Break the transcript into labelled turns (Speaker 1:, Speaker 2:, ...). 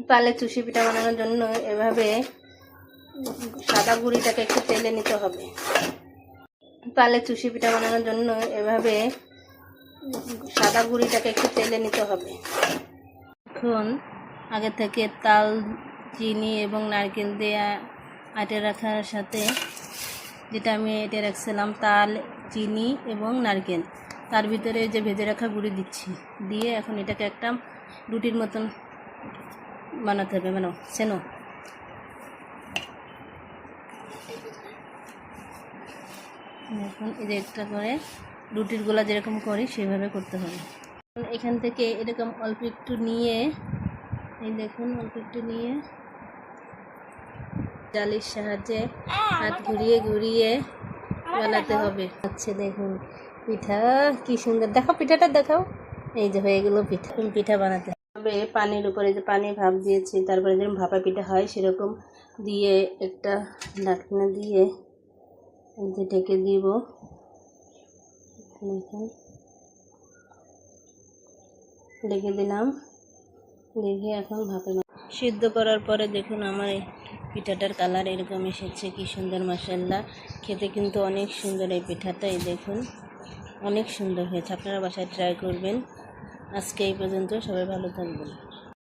Speaker 1: তালে চুষি পিঠা বানানোর জন্য এভাবে সাদা গুঁড়িটাকে একটু তেলে নিতে হবে। তালে চুষি পিঠা বানানোর জন্য এভাবে সাদা গুঁড়িটাকে একটু তেলে নিতে হবে। এখন আগে থেকে তাল, চিনি এবং নারকেল দিয়ে আটে রাখার সাথে যেটা আমি এঁটে রাখছিলাম তাল, চিনি এবং নারকেল, তার ভিতরে যে ভেজে রাখা গুঁড়ি দিচ্ছি, দিয়ে এখন এটাকে একটা রুটির মতন বানাতে হবে। সেনো এখন এই যে একটা করে রুটির গোলা যেরকম করি সেভাবে করতে হবে। এখান থেকে এরকম অল্প একটু নিয়ে, এই দেখুন অল্প একটু নিয়ে জালির সাহায্যে হাত ঘুরিয়ে ঘুরিয়ে বানাতে হবে। আচ্ছা দেখুন পিঠা কি সুন্দর, দেখাও পিঠাটা দেখাও। এই যে হয়ে গেল পিঠা। পিঠা বানাতে হবে পানির উপরে, যে পানি ভাপ দিয়েছি, তারপরে যেরকম ভাপা পিঠা হয় সেরকম দিয়ে একটা ঢাকনা দিয়ে এই যে ঢেকে দিব। ঢেকে দিলাম, দেখে এখন ভাপে সিদ্ধ করার পরে দেখুন আমার এই পিঠাটার কালার এরকম এসেছে, কি সুন্দর মাশাআল্লাহ। খেতে কিন্তু অনেক সুন্দর এই পিঠাটা, এই দেখুন অনেক সুন্দর হয়েছে। আপনারা বাসায় ট্রাই করবেন। আজকে এই পর্যন্ত, সবাই ভালো থাকবেন।